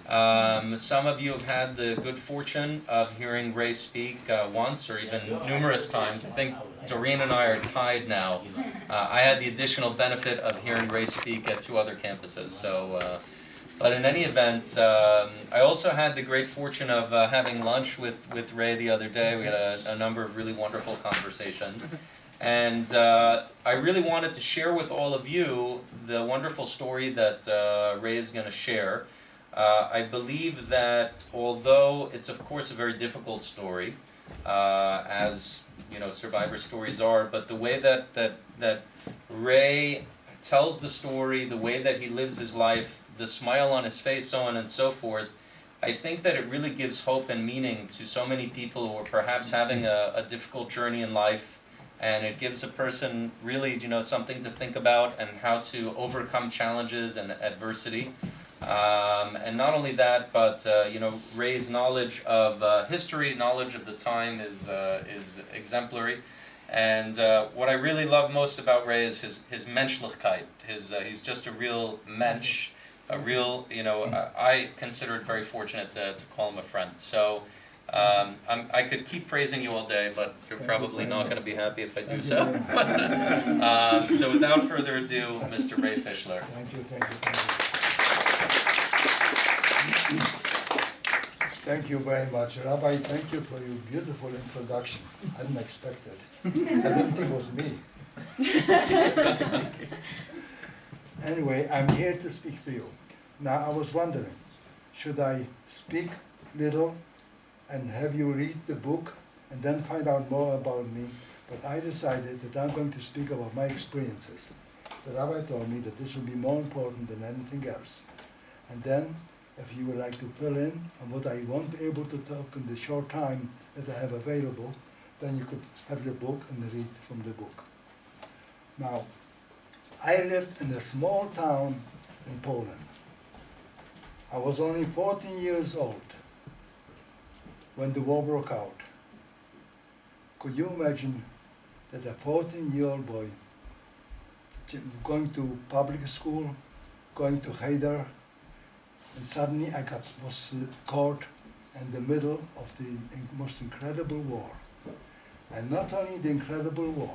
Some of you have had the good fortune of hearing Ray speak once or even numerous times. I think Doreen and I are tied now. I had the additional benefit of hearing Ray speak at 2 other campuses. But in any event, I also had the great fortune of having lunch with Ray the other day. We had a number of really wonderful conversations. And I really wanted to share with all of you the wonderful story that Ray is going to share. I believe that although it's of course a very difficult story, as you know, survivor stories are, but the way that Ray tells the story, the way that he lives his life, the smile on his face, so on and so forth, I think that it really gives hope and meaning to so many people who are perhaps having a difficult journey in life, and it gives a person really, you know, something to think about and how to overcome challenges and adversity. And not only that, but you know, Ray's knowledge of history, knowledge of the time is exemplary. And what I really love most about Ray is his menschlichkeit. He's just a real mensch, a real, you know, I consider it very fortunate to call him a friend. So I could keep praising you all day, but you're probably not going to be happy if I do so. So without further ado, Mr. Ray Fishler. Thank you, thank you, thank you. Thank you very much. Rabbi, thank you for your beautiful introduction. I didn't expect it. I didn't think it was me. Anyway, I'm here to speak to you. Now, I was wondering, should I speak little and have you read the book and then find out more about me? But I decided that I'm going to speak about my experiences. The rabbi told me that this would be more important than anything else. And then, if you would like to fill in on what I won't be able to talk in the short time that I have available, then you could have the book and read from the book. Now, I lived in a small town in Poland. I was only 14 years old when the war broke out. Could you imagine that a 14-year-old boy going to public school, going to Cheder, and suddenly I was caught in the middle of the most incredible war. And not only the incredible war,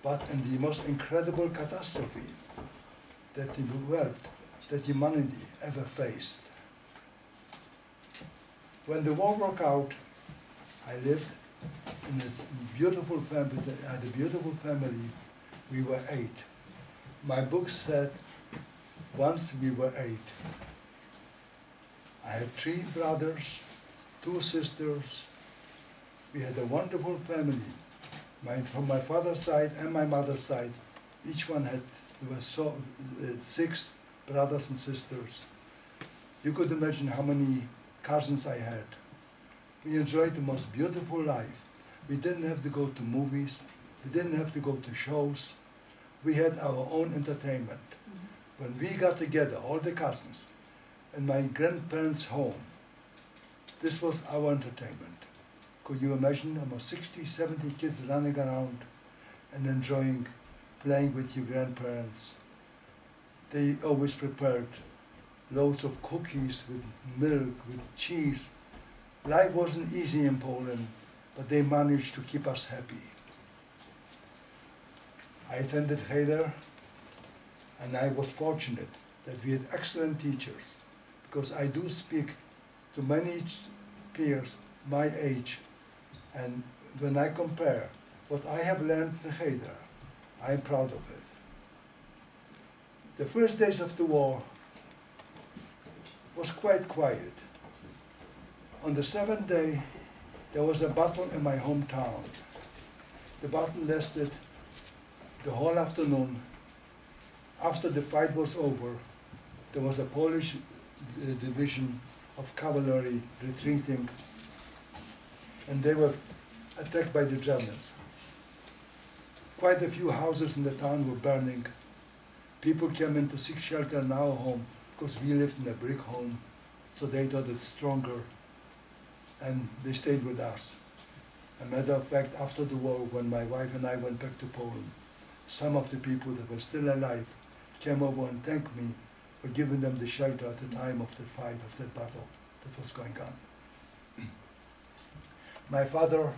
but in the most incredible catastrophe that the world, that humanity ever faced. When the war broke out, I lived in a beautiful family. I had a beautiful family. We were 8. My book said, once we were 8. I had 3 brothers, 2 sisters. We had a wonderful family. From my father's side and my mother's side, each one had, there were 6 brothers and sisters. You could imagine how many cousins I had. We enjoyed the most beautiful life. We didn't have to go to movies. We didn't have to go to shows. We had our own entertainment. When we got together, all the cousins, in my grandparents' home, this was our entertainment. Could you imagine almost 60, 70 kids running around and enjoying playing with your grandparents? They always prepared loads of cookies with milk, with cheese. Life wasn't easy in Poland, but they managed to keep us happy. I attended Cheder, and I was fortunate that we had excellent teachers, because I do speak to many peers my age, and when I compare what I have learned in Cheder, I'm proud of it. The first days of the war was quite quiet. On the 7th day, there was a battle in my hometown. The battle lasted the whole afternoon. After the fight was over, there was a Polish division of cavalry retreating, and they were attacked by the Germans. Quite a few houses in the town were burning. People came in to seek shelter in our home because we lived in a brick home, so they thought it's stronger, and they stayed with us. As a matter of fact, after the war, when my wife and I went back to Poland, some of the people that were still alive came over and thanked me for giving them the shelter at the time of the fight, of that battle that was going on. My father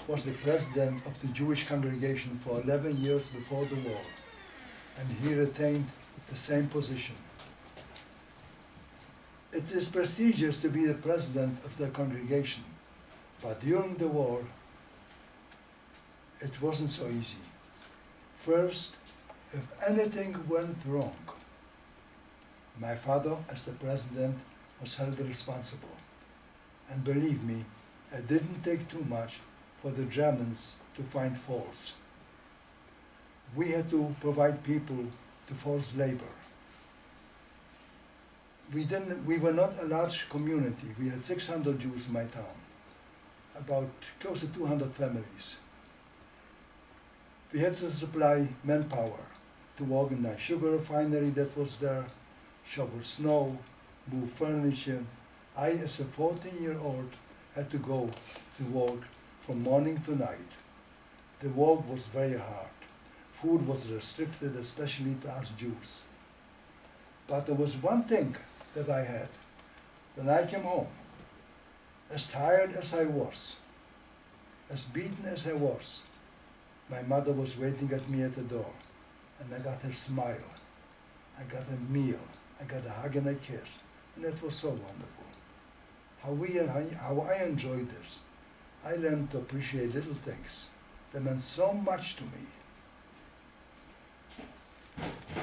was the president of the Jewish congregation for 11 years before the war, and he retained the same position. It is prestigious to be the president of the congregation, but during the war, it wasn't so easy. First, if anything went wrong, my father, as the president, was held responsible. And believe me, it didn't take too much for the Germans to find faults. We had to provide people to forced labor. We were not a large community. We had 600 Jews in my town, about close to 200 families. We had to supply manpower to organize sugar refinery that was there, shovel snow, move furniture. I, as a 14-year-old, had to go to work from morning to night. The work was very hard. Food was restricted, especially to us Jews. But there was one thing that I had. When I came home, as tired as I was, as beaten as I was, my mother was waiting at me at the door, and I got her smile. I got a meal. I got a hug and a kiss, and it was so wonderful. How I enjoyed this. I learned to appreciate little things. They meant so much to me.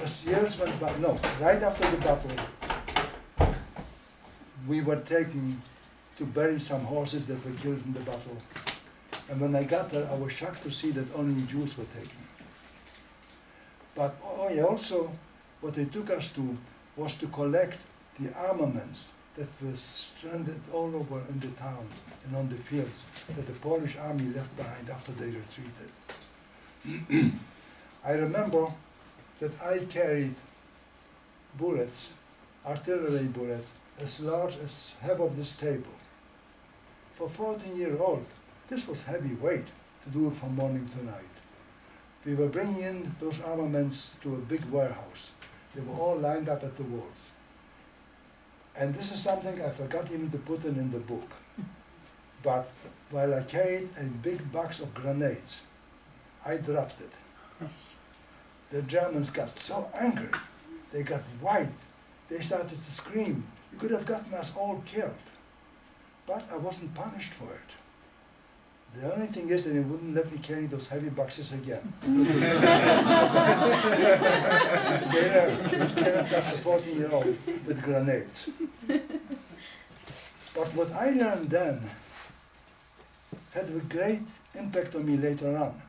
As years went by, no, right after the battle, we were taken to bury some horses that were killed in the battle. And when I got there, I was shocked to see that only Jews were taken. But also, what they took us to was to collect the armaments that were stranded all over in the town and on the fields that the Polish army left behind after they retreated. I remember that I carried bullets, artillery bullets, as large as half of this table. For 14-year-old, this was heavy weight to do it from morning to night. We were bringing in those armaments to a big warehouse. They were all lined up at the walls. And this is something I forgot even to put in the book. But while I carried a big box of grenades, I dropped it. The Germans got so angry. They got white. They started to scream. You could have gotten us all killed. But I wasn't punished for it. The only thing is that they wouldn't let me carry those heavy boxes again. They cannot trust a 14-year-old with grenades. But what I learned then had a great impact on me later on.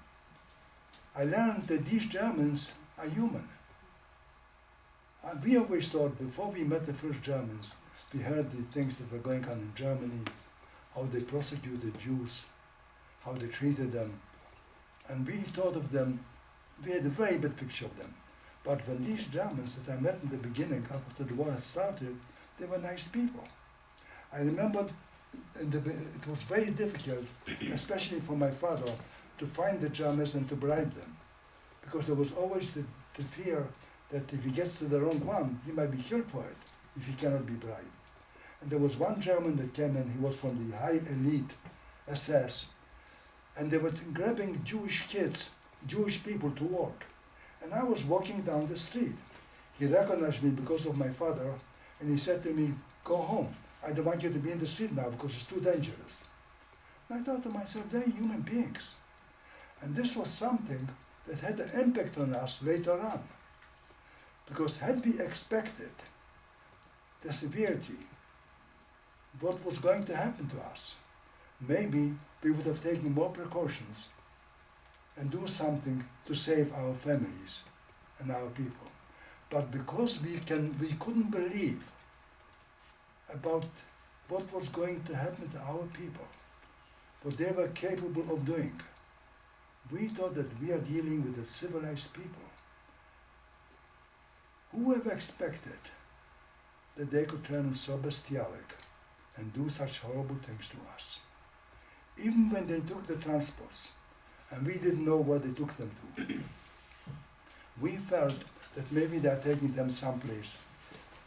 I learned that these Germans are human. And we always thought, before we met the first Germans, we heard the things that were going on in Germany, how they persecuted Jews, how they treated them. And we thought of them, we had a very bad picture of them. But when these Germans that I met in the beginning, after the war had started, they were nice people. I remembered it was very difficult, especially for my father, to find the Germans and to bribe them. Because there was always the fear that if he gets to the wrong one, he might be killed for it, if he cannot be bribed. And there was one German that came in, he was from the high elite SS, and they were grabbing Jewish kids, Jewish people to work. And I was walking down the street. He recognized me because of my father, and he said to me, "Go home. I don't want you to be in the street now because it's too dangerous." And I thought to myself, they're human beings. And this was something that had an impact on us later on. Because had we expected the severity, what was going to happen to us, maybe we would have taken more precautions and do something to save our families and our people. But because we couldn't believe about what was going to happen to our people, what they were capable of doing, we thought that we are dealing with a civilized people. Who would have expected that they could turn so bestialic and do such horrible things to us? Even when they took the transports, and we didn't know where they took them to, we felt that maybe they're taking them someplace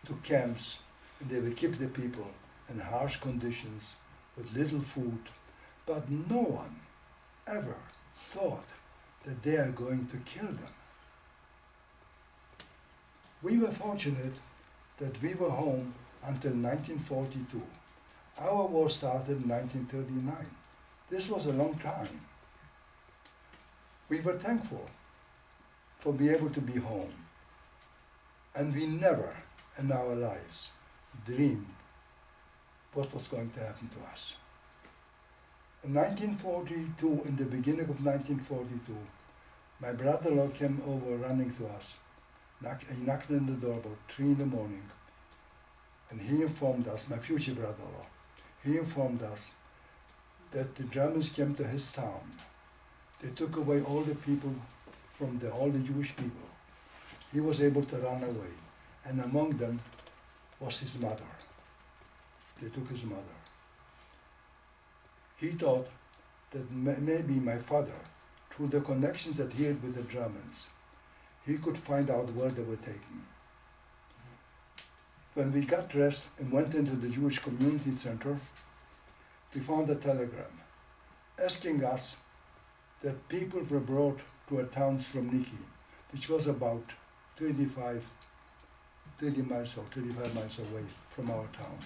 to camps, and they would keep the people in harsh conditions with little food, but no one ever thought that they are going to kill them. We were fortunate that we were home until 1942. Our war started in 1939. This was a long time. We were thankful for being able to be home. And we never in our lives dreamed what was going to happen to us. In 1942, in the beginning of 1942, my brother-in-law came over running to us. He knocked on the door about 3 in the morning, and he informed us, my future brother-in-law, he informed us that the Germans came to his town. They took away all the people all the Jewish people. He was able to run away, and among them was his mother. They took his mother. He thought that maybe my father, through the connections that he had with the Germans, he could find out where they were taken. When we got dressed and went into the Jewish Community Center, we found a telegram asking us that people were brought to a town Slomniki, which was about 35 miles away from our town.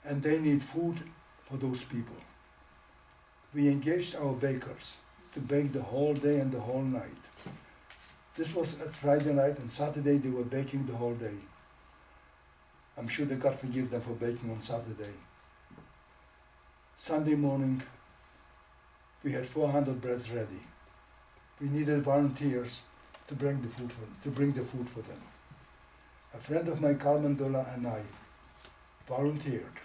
And they need food for those people. We engaged our bakers to bake the whole day and the whole night. This was a Friday night, and Saturday they were baking the whole day. I'm sure that God forgive them for baking on Saturday. Sunday morning, we had 400 breads ready. We needed volunteers to bring the food for them. A friend of mine, Carmen Dola, and I volunteered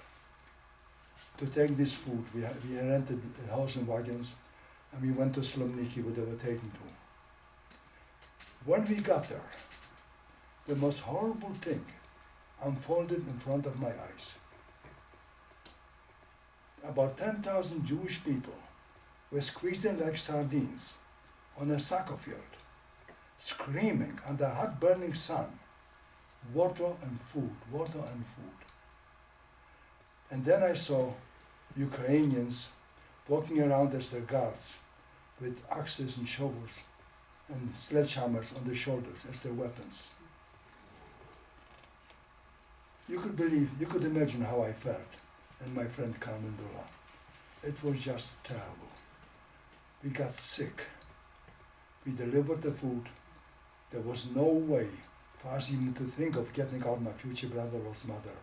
to take this food. We rented a house and wagons, and we went to Slomniki, where they were taken to. When we got there, the most horrible thing unfolded in front of my eyes. About 10,000 Jewish people were squeezed in like sardines on a soccer field, screaming under hot burning sun, water and food, water and food. And then I saw Ukrainians walking around as their guards with axes and shovels and sledgehammers on their shoulders as their weapons. You could imagine how I felt, and my friend Carmen Dola. It was just terrible. We got sick. We delivered the food. There was no way for us even to think of getting out my future brother-in-law's mother.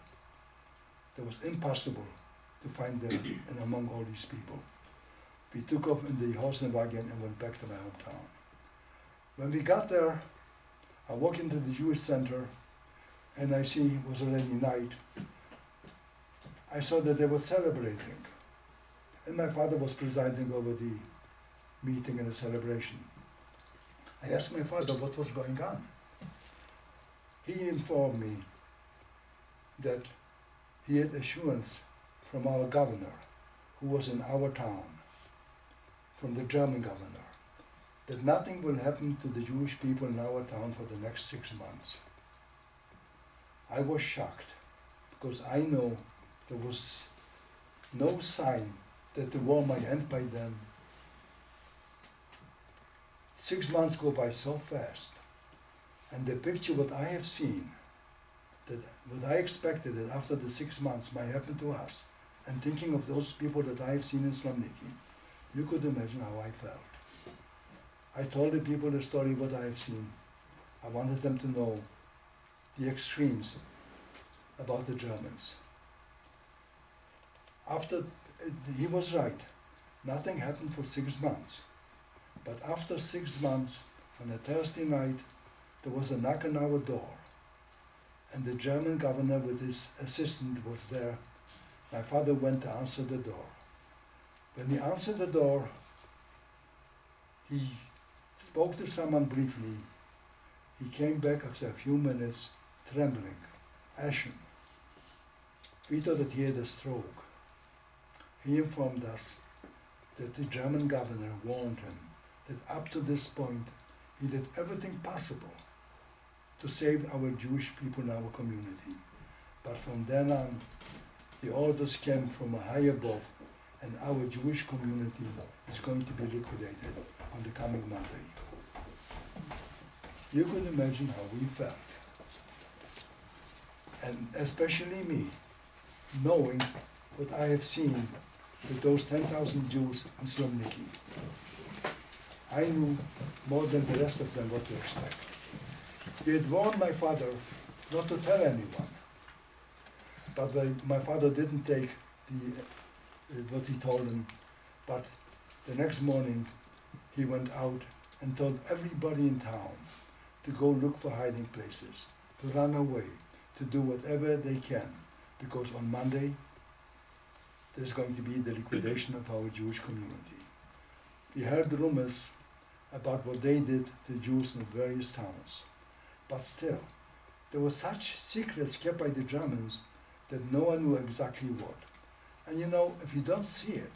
It was impossible to find them in among all these people. We took off in the horse and wagon and went back to my hometown. When we got there, I walked into the Jewish center, and I see it was already night. I saw that they were celebrating, and my father was presiding over the meeting and the celebration. I asked my father what was going on. He informed me that he had assurance from our governor, who was in our town, from the German governor, that nothing will happen to the Jewish people in our town for the next 6 months. I was shocked, because I know there was no sign that the war might end by then. 6 months go by so fast, and the picture what I have seen, that what I expected that after the 6 months might happen to us, and thinking of those people that I have seen in Slomniki, you could imagine how I felt. I told the people the story what I have seen. I wanted them to know the extremes about the Germans. He was right, nothing happened for 6 months. But after 6 months, on a Thursday night, there was a knock on our door. And the German governor with his assistant was there. My father went to answer the door. When he answered the door, he spoke to someone briefly. He came back after a few minutes, trembling, ashen. We thought that he had a stroke. He informed us that the German governor warned him that up to this point, he did everything possible to save our Jewish people in our community. But from then on, the orders came from a high above, and our Jewish community is going to be liquidated on the coming Monday. You can imagine how we felt. And especially me, knowing what I have seen with those 10,000 Jews in Slomniki. I knew more than the rest of them what to expect. He had warned my father not to tell anyone. But my father didn't take what he told him. But the next morning, he went out and told everybody in town to go look for hiding places, to run away, to do whatever they can, because on Monday, there's going to be the liquidation of our Jewish community. We heard rumors about what they did to Jews in various towns. But still, there were such secrets kept by the Germans that no one knew exactly what. And you know, if you don't see it,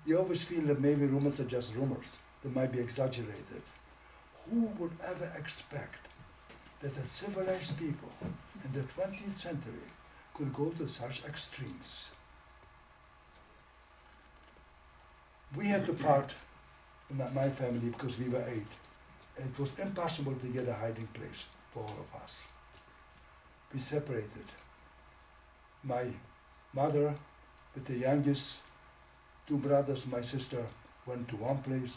you always feel that maybe rumors are just rumors, they might be exaggerated. Who would ever expect that a civilized people in the 20th century could go to such extremes? We had to part in my family because we were 8. It was impossible to get a hiding place for all of us. We separated. My mother with the youngest 2 brothers, my sister, went to one place.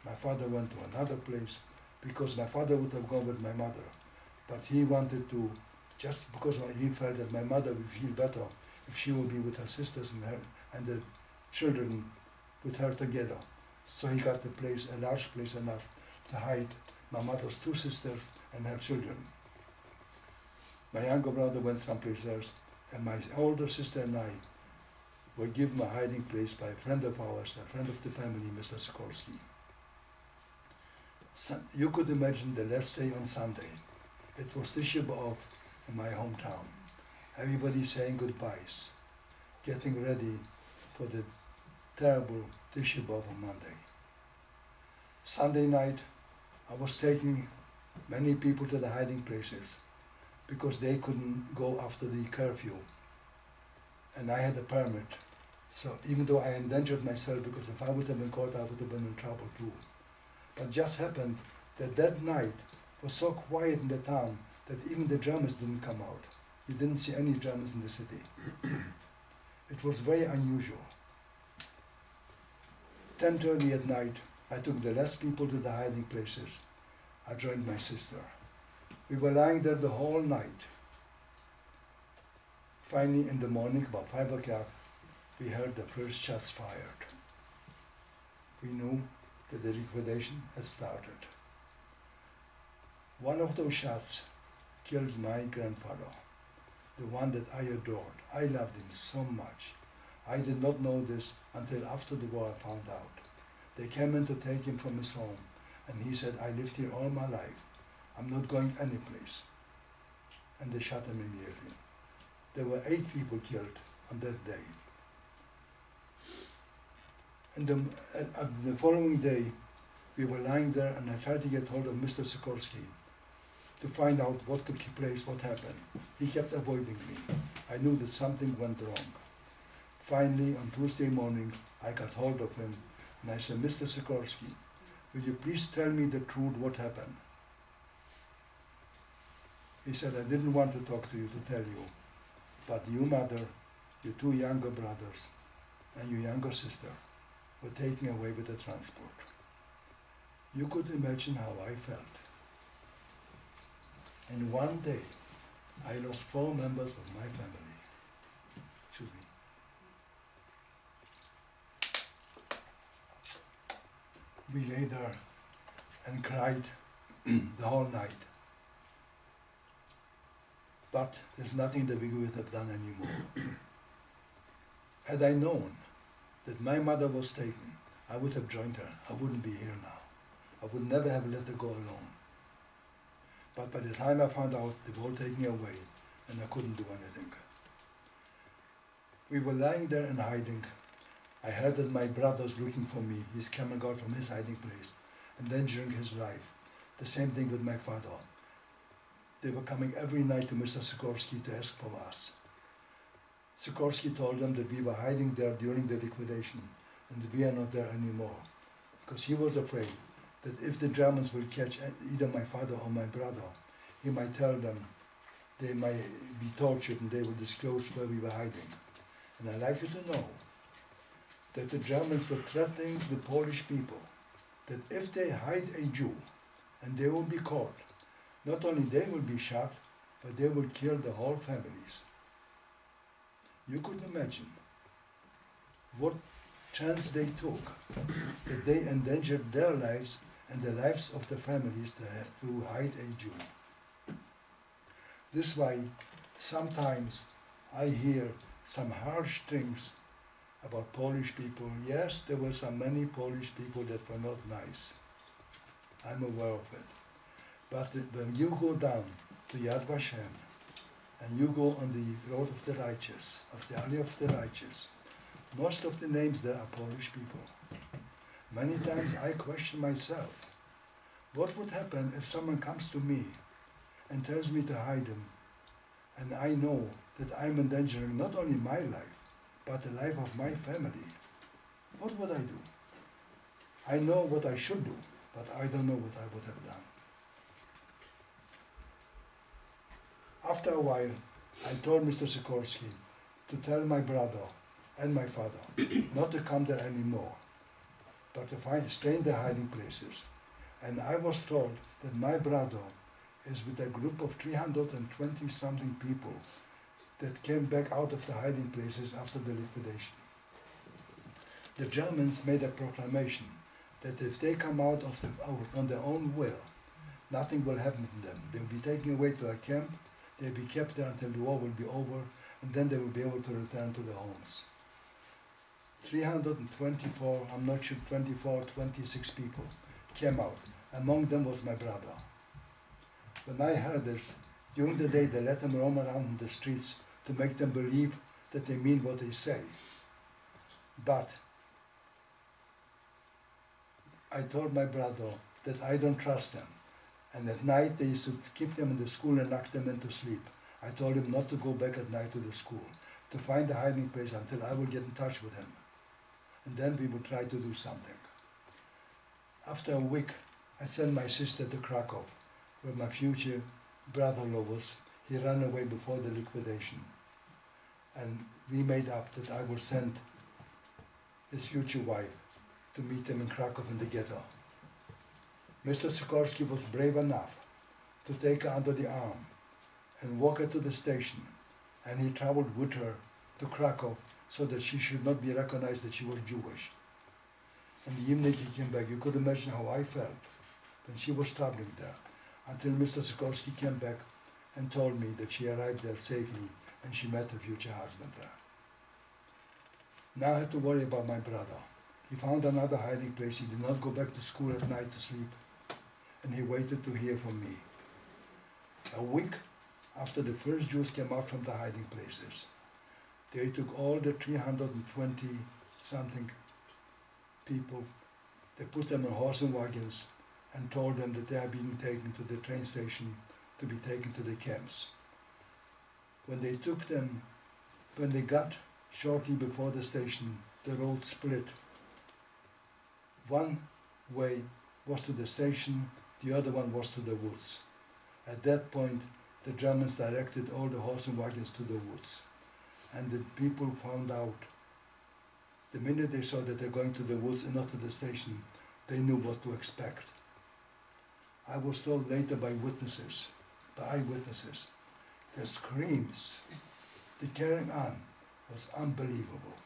My father went to another place because my father would have gone with my mother. But he wanted to, just because he felt that my mother would feel better if she would be with her sisters and the children with her together. So he got a large place enough to hide my mother's 2 sisters and her children. My younger brother went someplace else, and my older sister and I were given a hiding place by a friend of ours, a friend of the family, Mr. Sikorsky. So you could imagine the last day on Sunday. It was Tisha B'Av in my hometown. Everybody saying goodbyes, getting ready for the terrible Tisha B'Av on Monday. Sunday night, I was taking many people to the hiding places because they couldn't go after the curfew. And I had a permit. So even though I endangered myself, because if I would have been caught, I would have been in trouble too. But just happened that that night was so quiet in the town that even the Germans didn't come out. You didn't see any Germans in the city. It was very unusual. 10:30 at night, I took the last people to the hiding places. I joined my sister. We were lying there the whole night. Finally, in the morning, about 5 o'clock, we heard the first shots fired. We knew that the liquidation had started. One of those shots killed my grandfather, the one that I adored. I loved him so much. I did not know this until after the war I found out. They came in to take him from his home, and he said, I lived here all my life. I'm not going anyplace. And they shot him immediately. There were 8 people killed on that day. And the following day, we were lying there, and I tried to get hold of Mr. Sikorsky to find out what took place, what happened. He kept avoiding me. I knew that something went wrong. Finally, on Tuesday morning, I got hold of him, and I said, Mr. Sikorsky, will you please tell me the truth, what happened? He said, I didn't want to talk to you to tell you, but your mother, your 2 younger brothers, and your younger sister were taken away with the transport. You could imagine how I felt. In one day, I lost 4 members of my family. Excuse me. We lay there and cried the whole night. But there's nothing that we would have done anymore. Had I known that my mother was taken, I would have joined her. I wouldn't be here now. I would never have let her go alone. But by the time I found out, they were all taken away, and I couldn't do anything. We were lying there in hiding. I heard that my brother's looking for me. He's coming out from his hiding place, endangering his life. The same thing with my father. They were coming every night to Mr. Sikorsky to ask for us. Sikorsky told them that we were hiding there during the liquidation and that we are not there anymore, because he was afraid that if the Germans will catch either my father or my brother, he might tell them they might be tortured and they will disclose where we were hiding. And I'd like you to know that the Germans were threatening the Polish people that if they hide a Jew and they will be caught, not only they will be shot, but they will kill the whole families. You could imagine what chance they took, that they endangered their lives and the lives of the families to hide a Jew. This is why sometimes I hear some harsh things about Polish people. Yes, there were some many Polish people that were not nice. I'm aware of it. But when you go down to Yad Vashem and you go on the road of the righteous, of the Alley of the Righteous, most of the names there are Polish people. Many times I question myself, what would happen if someone comes to me and tells me to hide him, and I know that I'm endangering not only my life, but the life of my family? What would I do? I know what I should do, but I don't know what I would have done. After a while, I told Mr. Sikorsky to tell my brother and my father not to come there anymore, but to stay in the hiding places. And I was told that my brother is with a group of 320-something people that came back out of the hiding places after the liquidation. The Germans made a proclamation that if they come out on their own will, nothing will happen to them. They will be taken away to a camp, they'll be kept there until the war will be over, and then they will be able to return to their homes. 324, I'm not sure, 26 people came out. Among them was my brother. When I heard this, during the day they let them roam around in the streets to make them believe that they mean what they say. But I told my brother that I don't trust them. And at night they used to keep them in the school and knock them into sleep. I told him not to go back at night to the school, to find a hiding place until I would get in touch with him. And then we would try to do something. After a week, I sent my sister to Krakow, where my future brother-in-law was. He ran away before the liquidation. And we made up that I would send his future wife to meet him in Krakow in the ghetto. Mr. Sikorsky was brave enough to take her under the arm and walk her to the station, and he traveled with her to Krakow so that she should not be recognized that she was Jewish. And the evening he came back, you could imagine how I felt when she was traveling there, until Mr. Sikorsky came back and told me that she arrived there safely and she met her future husband there. Now I had to worry about my brother. He found another hiding place. He did not go back to school at night to sleep, and he waited to hear from me. A week after the first Jews came out from the hiding places, they took all the 320-something people, they put them in horse and wagons and told them that they are being taken to the train station to be taken to the camps. When they took them, when they got shortly before the station, the road split. One way was to the station, the other one was to the woods. At that point, the Germans directed all the horse and wagons to the woods. And the people found out, the minute they saw that they're going to the woods and not to the station, they knew what to expect. I was told later by witnesses, by eyewitnesses, the screams, the carrying on was unbelievable.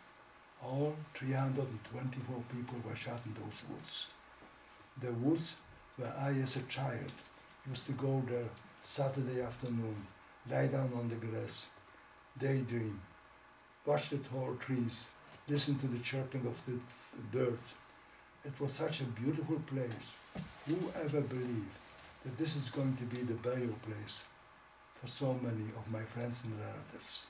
All 324 people were shot in those woods. The woods where I, as a child, used to go there Saturday afternoon, lie down on the grass, daydream, watch the tall trees, listen to the chirping of the birds. It was such a beautiful place. Who ever believed that this is going to be the burial place for so many of my friends and relatives?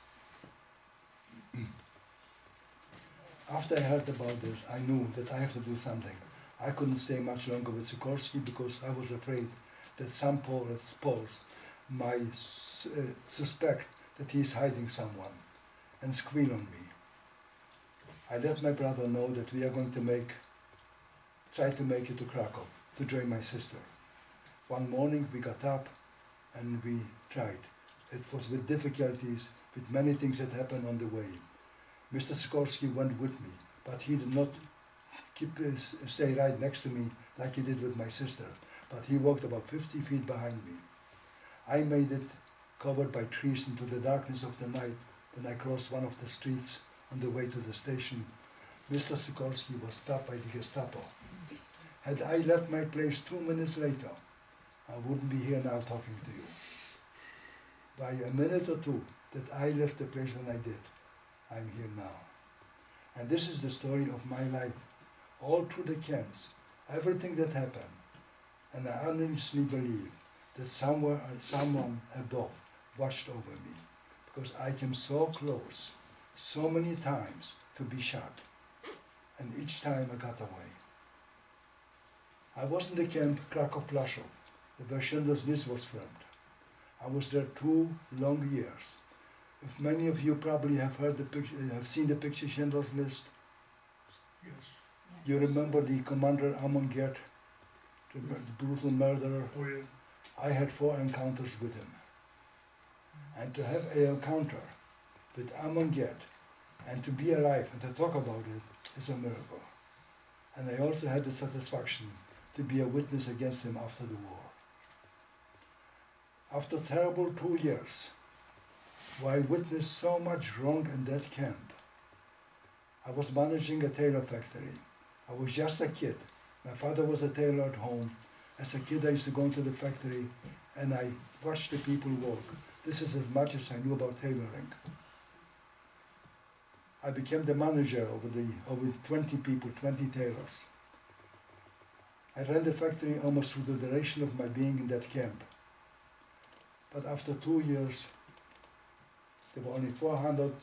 After I heard about this, I knew that I have to do something. I couldn't stay much longer with Sikorsky because I was afraid that some Poles suspect that he is hiding someone and squeal on me. I let my brother know that we are going to try to make it to Krakow to join my sister. One morning we got up and we tried. It was with difficulties, with many things that happened on the way. Mr. Sikorsky went with me, but he did not stay right next to me like he did with my sister, but he walked about 50 feet behind me. I made it covered by trees into the darkness of the night when I crossed one of the streets on the way to the station. Mr. Sikorsky was stopped by the Gestapo. Had I left my place 2 minutes later, I wouldn't be here now talking to you. By a minute or two that I left the place when I did, I'm here now. And this is the story of my life, all through the camps, everything that happened. And I honestly believe that someone above watched over me, because I came so close, so many times to be shot, and each time I got away. I was in the camp Krakow-Plaszow, where Schindler's List was filmed. I was there 2 long years. If many of you probably have seen the picture Schindler's List, Yes. you remember the commander Amon Gert, the brutal murderer. Oh, yeah. I had 4 encounters with him. And to have an encounter with Amon Gert and to be alive and to talk about it is a miracle. And I also had the satisfaction to be a witness against him after the war. After terrible 2 years, where I witnessed so much wrong in that camp, I was managing a tailor factory. I was just a kid. My father was a tailor at home. As a kid, I used to go into the factory and I watched the people work. This is as much as I knew about tailoring. I became the manager over 20 people, 20 tailors. I ran the factory almost through the duration of my being in that camp. But after 2 years, there were only 400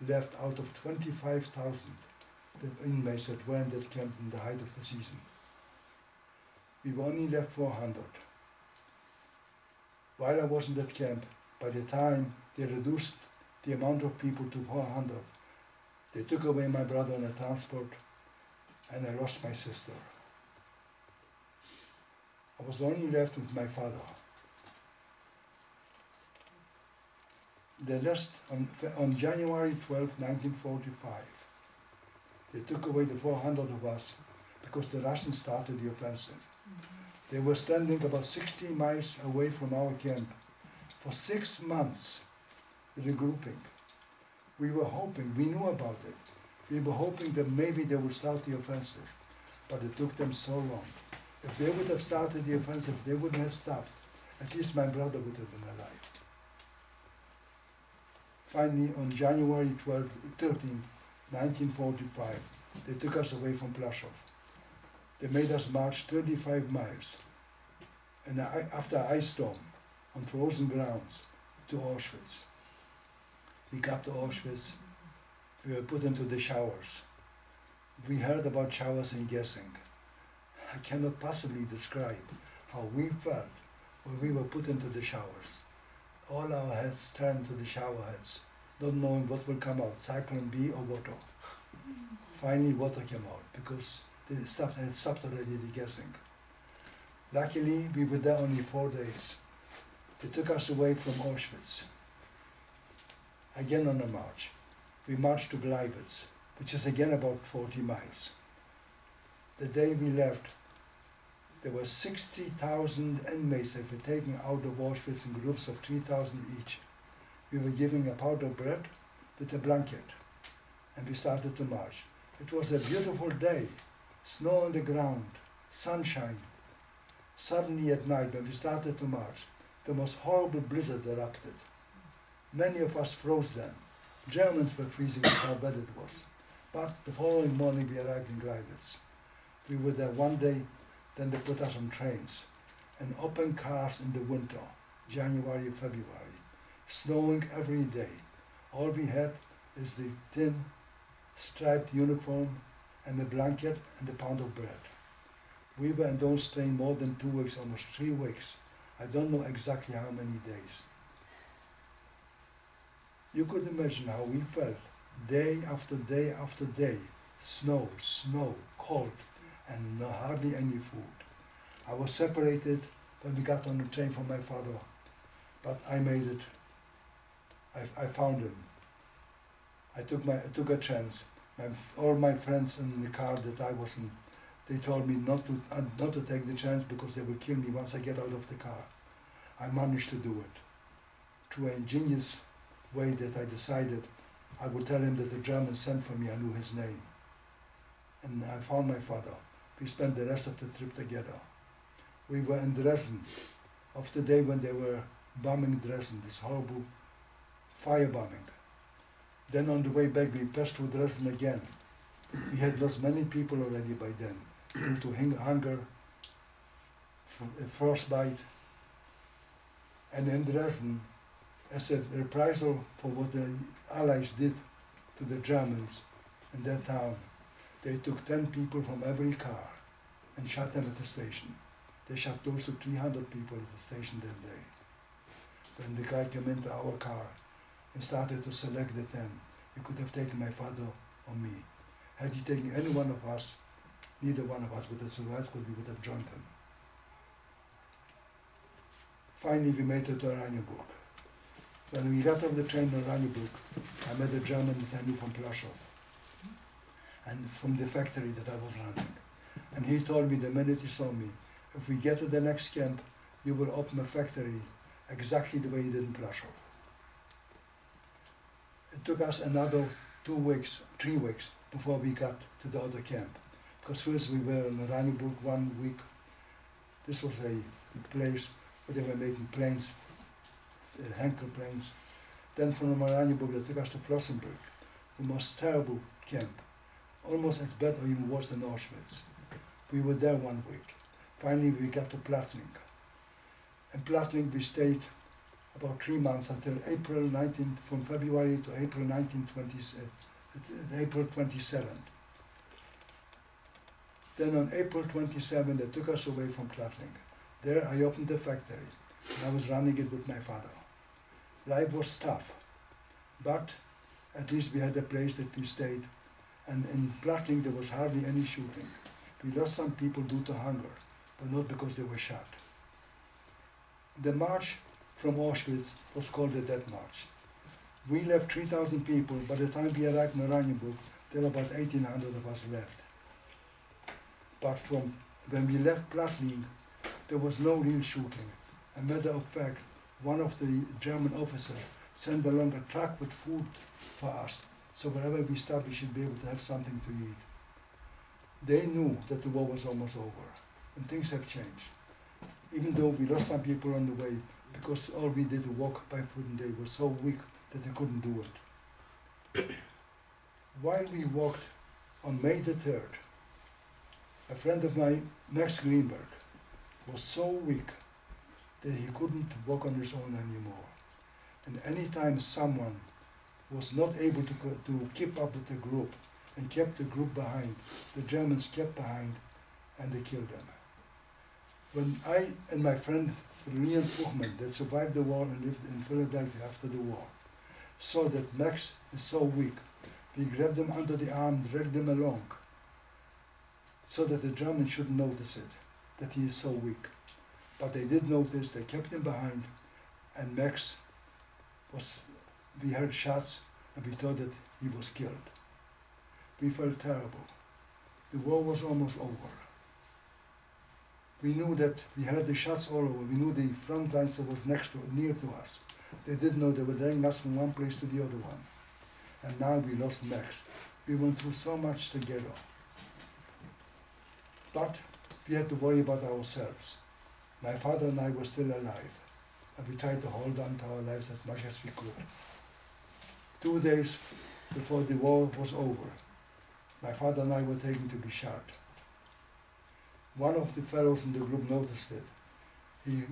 left out of 25,000 inmates that were in that camp in the height of the season. We were only left 400. While I was in that camp, by the time they reduced the amount of people to 400, they took away my brother on a transport and I lost my sister. I was only left with my father. The rest, on January 12, 1945, they took away the 400 of us because the Russians started the offensive. They were standing about 60 miles away from our camp for 6 months, regrouping. We were hoping, we knew about it, we were hoping that maybe they would start the offensive, but it took them so long. If they would have started the offensive, they wouldn't have stopped. At least my brother would have been alive. Finally, on January 13, 1945, they took us away from Plaszow. They made us march 35 miles, and after an ice storm, on frozen grounds, to Auschwitz. We got to Auschwitz, we were put into the showers. We heard about showers in Gessing. I cannot possibly describe how we felt when we were put into the showers. All our heads turned to the shower heads, not knowing what will come out, Cyclone B or water. Finally, water came out because they had stopped already the gassing. Luckily, we were there only 4 days. They took us away from Auschwitz. Again on a march. We marched to Gleiwitz, which is again about 40 miles. The day we left, there were 60,000 inmates that were taken out of Auschwitz in groups of 3,000 each. We were given a powder bread with a blanket, and we started to march. It was a beautiful day, snow on the ground, sunshine. Suddenly at night, when we started to march, the most horrible blizzard erupted. Many of us froze then. Germans were freezing with how bad it was. But the following morning we arrived in Gleiwitz. We were there one day, then they put us on trains and open cars in the winter, January, February, snowing every day. All we had is the thin, striped uniform and a blanket and a pound of bread. We were in those trains more than 2 weeks, almost 3 weeks. I I don't know exactly how many days. You could imagine how we felt day after day after day. Snow, snow, cold, and hardly any food. I was separated when we got on the train from my father, but I made it. I found him. I took a chance. All my friends in the car that I was in, they told me not to take the chance because they will kill me once I get out of the car. I managed to do it through an ingenious way that I decided I would tell him that the Germans sent for me. I knew his name. And I found my father. We spent the rest of the trip together. We were in Dresden of the day when they were bombing Dresden, this horrible firebombing. Then on the way back we passed through Dresden again. We had lost many people already by then due to hunger, frostbite. And in Dresden, as a reprisal for what the Allies did to the Germans in that town, they took 10 people from every car and shot them at the station. They shot close to 300 people at the station that day. When the guy came into our car and started to select the 10, he could have taken my father or me. Had he taken any one of us, neither one of us would have survived because we would have joined him. Finally, we made it to Oranienburg. When we got off the train in Oranienburg, I met a German that I knew from Plaszow and from the factory that I was running. And he told me the minute he saw me, if we get to the next camp, you will open a factory exactly the way you did in Plaszow. It took us another 2 weeks, 3 weeks before we got to the other camp. Because first we were in Oranienburg 1 week. This was a place where they were making planes, Henkel planes. Then from Oranienburg they took us to Flossenburg, the most terrible camp, almost as bad or even worse than Auschwitz. We were there 1 week. Finally we got to Plattling. In Plattling we stayed about 3 months until April 19, from February to April 1920, April 27th. Then on April 27, they took us away from Plattling. There I opened the factory, and I was running it with my father. Life was tough, but at least we had a place that we stayed, and in Plattling there was hardly any shooting. We lost some people due to hunger, but not because they were shot. The march from Auschwitz was called the Death March. We left 3,000 people. By the time we arrived in Oranienburg, there were about 1,800 of us left. But from when we left Plattling, there was no real shooting. As a matter of fact, one of the German officers sent along a truck with food for us, so wherever we stopped, we should be able to have something to eat. They knew that the war was almost over, and things have changed. Even though we lost some people on the way, because all we did to walk by foot and they were so weak that they couldn't do it. While we walked on May the 3rd, a friend of mine, Max Greenberg, was so weak that he couldn't walk on his own anymore. And anytime someone was not able to keep up with the group and kept the group behind, the Germans kept behind and they killed them. When I and my friend Raymond that survived the war and lived in Philadelphia after the war, saw that Max is so weak, we grabbed him under the arm, dragged him along, so that the Germans shouldn't notice it, that he is so weak. But they did notice, they kept him behind, and Max we heard shots, and we thought that he was killed. We felt terrible. The war was almost over. We knew that we heard the shots all over. We knew the front lines that was near to us. They didn't know they were dragging us from one place to the other one. And now we lost Max. We went through so much together. But we had to worry about ourselves. My father and I were still alive, and we tried to hold on to our lives as much as we could. 2 days before the war was over, my father and I were taken to be shot. One of the fellows in the group noticed it. He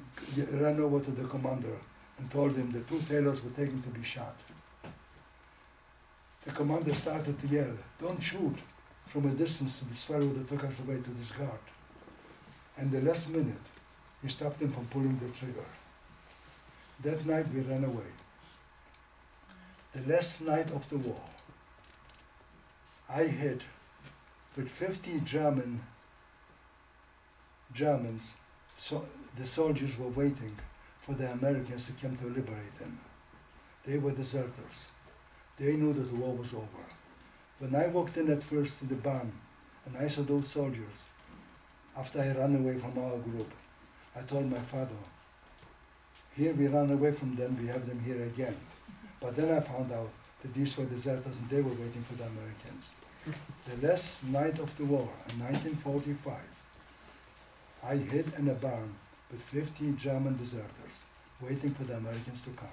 ran over to the commander and told him the 2 tailors were taken to be shot. The commander started to yell, "Don't shoot," from a distance to this fellow that took us away to this guard. And the last minute, He stopped him from pulling the trigger. That night we ran away. The last night of the war, I hid with 50 Germans, so the soldiers were waiting for the Americans to come to liberate them. They were deserters. They knew that the war was over. When I walked in at first to the barn and I saw those soldiers, after I ran away from our group, I told my father, here we ran away from them, we have them here again. But then I found out that these were deserters and they were waiting for the Americans. The last night of the war, in 1945, I hid in a barn with 50 German deserters, waiting for the Americans to come.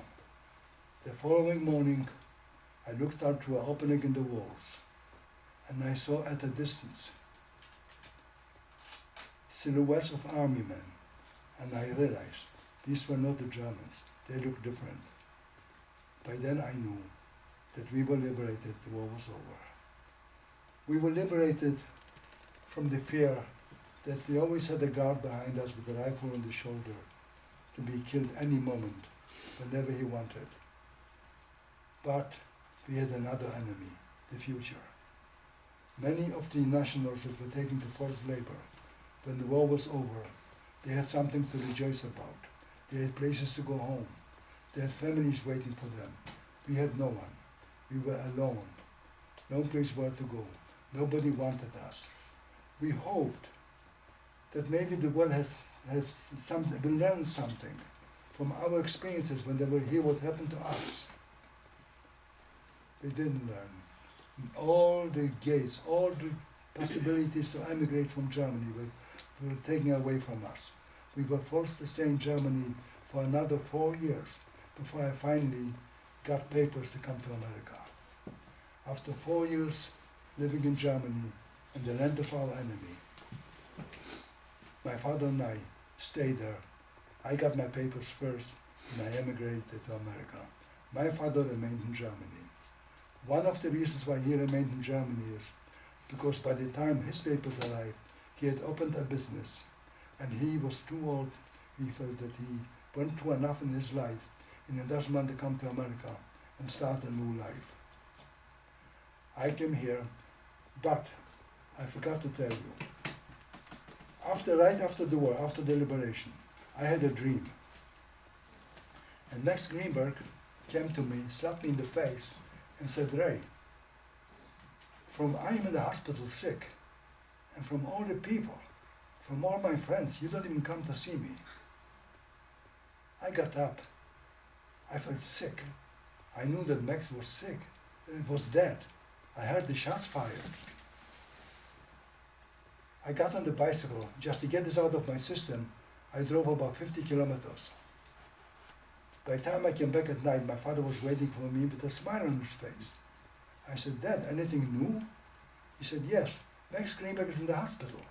The following morning, I looked out through an opening in the walls, and I saw at a distance silhouettes of army men, and I realized these were not the Germans, they looked different. By then I knew that we were liberated, the war was over. We were liberated from the fear that we always had a guard behind us with a rifle on the shoulder to be killed any moment, whenever he wanted. But we had another enemy, the future. Many of the nationals that were taken to forced labor, when the war was over, they had something to rejoice about. They had places to go home. They had families waiting for them. We had no one. We were alone. No place where to go. Nobody wanted us. We hoped that maybe the world will learn something from our experiences when they were here, what happened to us. They didn't learn. All the gates, all the possibilities to emigrate from Germany were taken away from us. We were forced to stay in Germany for another 4 years before I finally got papers to come to America. After 4 years living in Germany, in the land of our enemy, my father and I stayed there. I got my papers first, and I emigrated to America. My father remained in Germany. One of the reasons why he remained in Germany is because by the time his papers arrived, he had opened a business, and he was too old. He felt that he went through enough in his life, and he doesn't want to come to America and start a new life. I came here, but I forgot to tell you. Right after the war, after the liberation, I had a dream. And Max Greenberg came to me, slapped me in the face, and said, Ray, I am in the hospital sick, and from all the people, from all my friends, you don't even come to see me. I got up. I felt sick. I knew that Max was sick, was dead. I heard the shots fired. I got on the bicycle. Just to get this out of my system, I drove about 50 kilometers. By the time I came back at night, my father was waiting for me with a smile on his face. I said, Dad, anything new? He said, yes, Max Greenberg is in the hospital.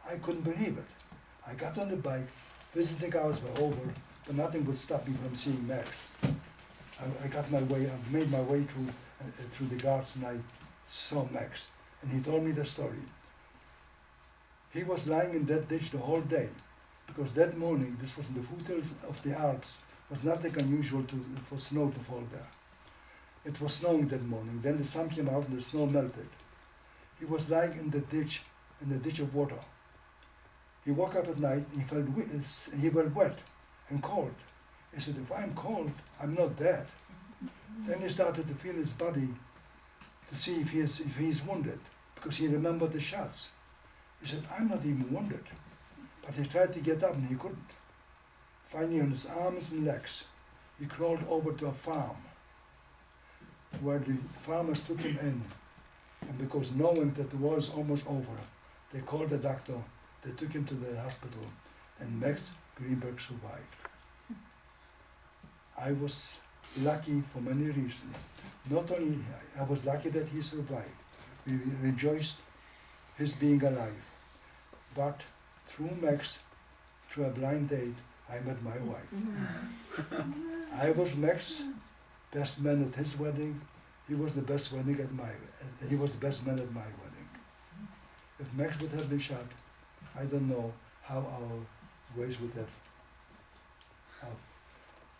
I couldn't believe it. I got on the bike, visiting hours were over, but nothing would stop me from seeing Max. I made my way through the guards, and I saw Max, and he told me the story. He was lying in that ditch the whole day, because that morning, this was in the foothills of the Alps, was nothing unusual for snow to fall there. It was snowing that morning, then the sun came out and the snow melted. He was lying in the ditch of water. He woke up at night, he felt wet and cold. He said, if I'm cold, I'm not dead. Then he started to feel his body to see if he's wounded, because he remembered the shots. He said, I'm not even wounded. But he tried to get up and he couldn't. Finally, on his arms and legs, he crawled over to a farm where the farmers took him in. And because knowing that the war is almost over, they called the doctor, they took him to the hospital, and Max Greenberg survived. I was lucky for many reasons. Not only I was lucky that he survived, we rejoiced his being alive, but through Max, through a blind date, I met my wife. I was Max's best man at his wedding. He was the best man at my wedding. If Max would have been shot, I don't know how our Grace would have helped.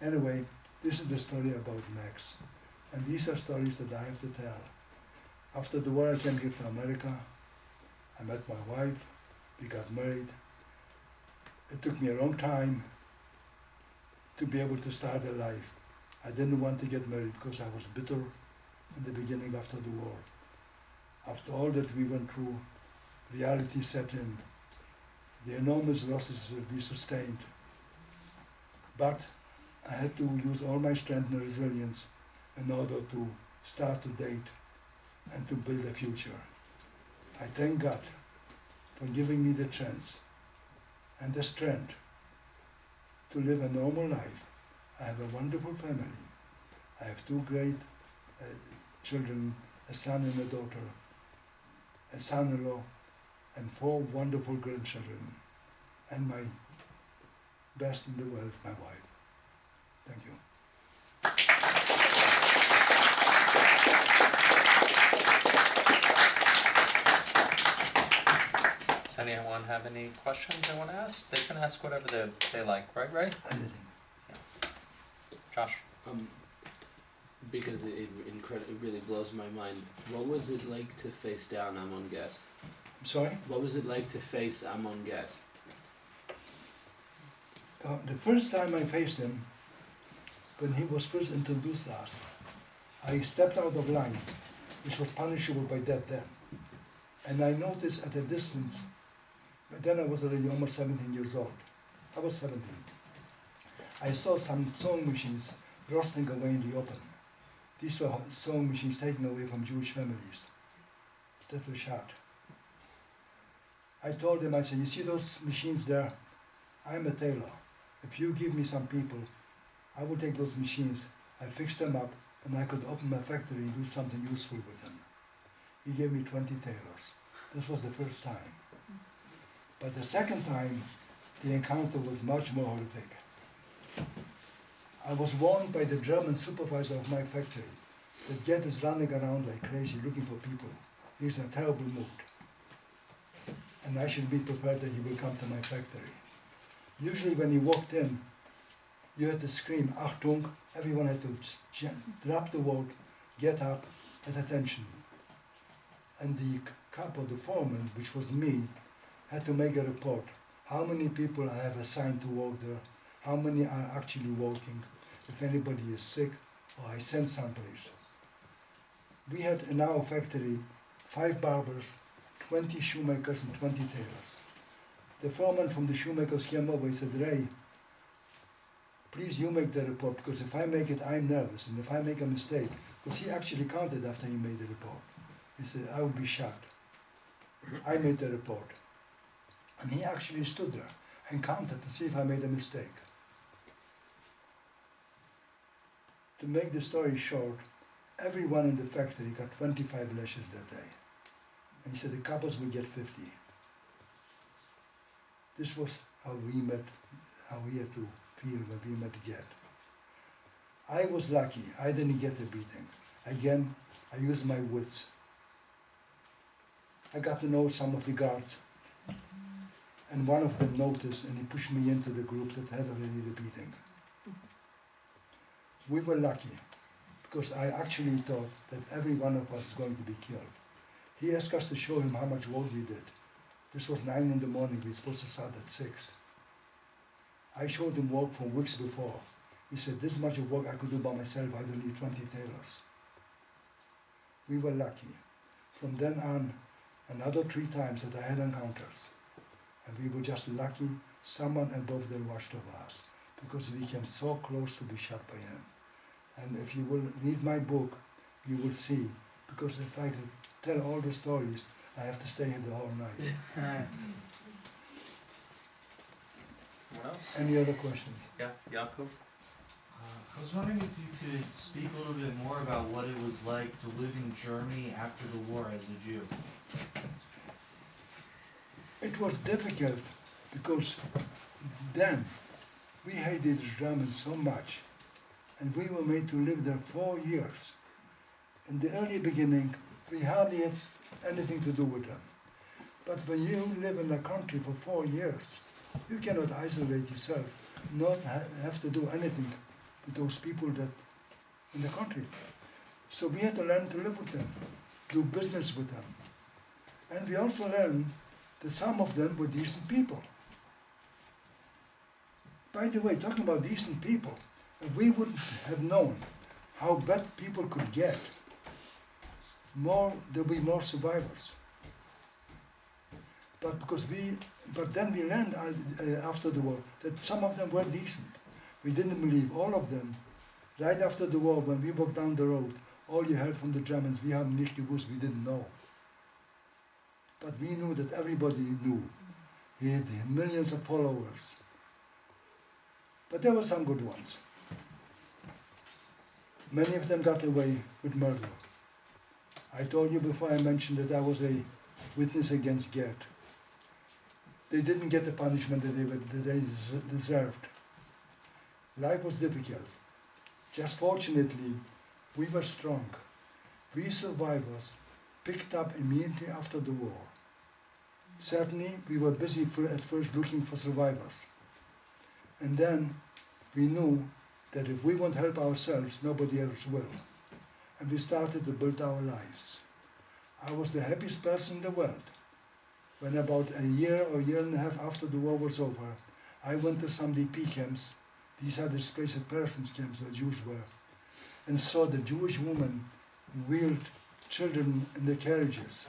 Anyway, this is the story about Max. And these are stories that I have to tell. After the war, I came here to America. I met my wife. We got married. It took me a long time to be able to start a life. I didn't want to get married because I was bitter in the beginning after the war. After all that we went through, reality set in. The enormous losses that we sustained. But I had to use all my strength and resilience in order to start to date and to build a future. I thank God for giving me the chance and the strength to live a normal life. I have a wonderful family. I have two great children, a son and a daughter, a son-in-law, and 4 wonderful grandchildren, and my best in the world, my wife. Thank you. Does anyone have any questions they want to ask? They can ask whatever they like, right, Ray? Anything. Josh? Because it really blows my mind. What was it like to face down Amon Get? I'm sorry? What was it like to face Amon Get? The first time I faced him, when he was first introduced to us, I stepped out of line, which was punishable by death then. And I noticed at a distance, but then I was already almost 17 years old. I was 17. I saw some sewing machines rusting away in the open. These were sewing machines taken away from Jewish families that were shot. I told him, I said, you see those machines there? I'm a tailor. If you give me some people, I will take those machines, I fix them up, and I could open my factory and do something useful with them. He gave me 20 tailors. This was the first time. But the second time, the encounter was much more horrific. I was warned by the German supervisor of my factory that Get is running around like crazy looking for people. He's in a terrible mood. And I should be prepared that he will come to my factory. Usually when he walked in, you had to scream, Achtung, everyone had to drop the word, get up, at attention. And the capo, the foreman, which was me, had to make a report. How many people I have assigned to work there, how many are actually working, if anybody is sick, or I send someplace. We had in our factory 5 barbers, 20 shoemakers, and 20 tailors. The foreman from the shoemakers came over and said, Ray, please you make the report, because if I make it, I'm nervous, and if I make a mistake, because he actually counted after he made the report. He said, I will be shocked. I made the report. And he actually stood there and counted to see if I made a mistake. To make the story short, everyone in the factory got 25 lashes that day. And he said the couples would get 50. This was how we met, how we had to feel when we met Get. I was lucky, I didn't get the beating. Again, I used my wits. I got to know some of the guards, and one of them noticed, and he pushed me into the group that had already the beating. We were lucky, because I actually thought that every one of us was going to be killed. He asked us to show him how much work we did. This was 9 in the morning, we were supposed to start at 6. I showed him work from weeks before. He said, this much of work I could do by myself, I don't need 20 tailors. We were lucky. From then on, another 3 times that I had encounters. And we were just lucky someone above them watched over us, because we came so close to be shot by him. And if you will read my book, you will see, because if I could tell all the stories, I have to stay here the whole night. Someone else? Any other questions? Yeah, Yaakov? I was wondering if you could speak a little bit more about what it was like to live in Germany after the war as a Jew. It was difficult because then we hated the Germans so much, and we were made to live there 4 years. In the early beginning, we hardly had anything to do with them. But when you live in a country for 4 years, You cannot isolate yourself, not have to do anything with those people that in the country. So we had to learn to live with them, do business with them. And we also learned that some of them were decent people. By the way, talking about decent people, if we wouldn't have known how bad people could get, there'll be more survivors. But then we learned after the war that some of them were decent. We didn't believe all of them. Right after the war, when we walked down the road, all you heard from the Germans, "Wir haben nicht gewusst," we didn't know. But we knew that everybody knew. He had millions of followers. But there were some good ones. Many of them got away with murder. I told you before I mentioned that I was a witness against Gert. They didn't get the punishment that they deserved. Life was difficult. Just fortunately, we were strong. We survivors picked up immediately after the war. Certainly, we were busy at first looking for survivors. And then we knew that if we won't help ourselves, nobody else will. And we started to build our lives. I was the happiest person in the world. When about a year or year and a half after the war was over, I went to some DP camps. These are the displaced persons camps where Jews were, and saw the Jewish women wheeled children in the carriages.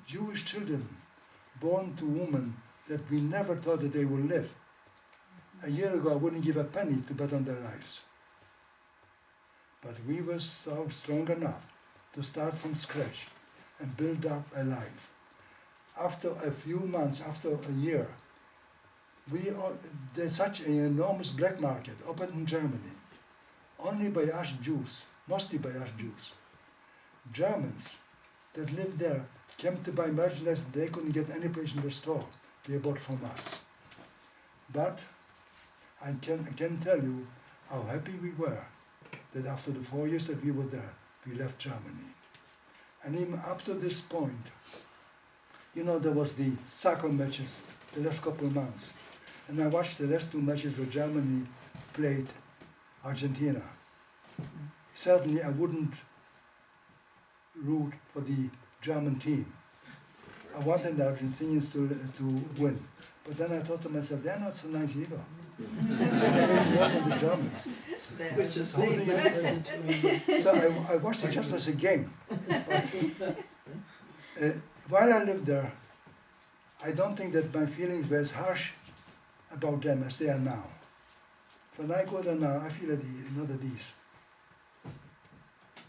Jewish children born to women that we never thought that they would live. A year ago, I wouldn't give a penny to bet on their lives. But we were so strong enough to start from scratch and build up a life. After a few months, after a year, there's such an enormous black market opened in Germany, only by us Jews, mostly by us Jews. Germans that lived there came to buy merchandise they couldn't get any place in the store. They bought from us. But I can tell you how happy we were that after the 4 years that we were there, we left Germany. And even up to this point, there was the soccer matches the last couple of months. And I watched the last 2 matches where Germany played Argentina. Certainly I wouldn't root for the German team. I wanted the Argentinians to win. But then I thought to myself, they're not so nice either. They're worse than the Germans. Which is So I watched it just as a game. But, while I lived there, I don't think that my feelings were as harsh about them as they are now. When I go there now, I feel not at ease.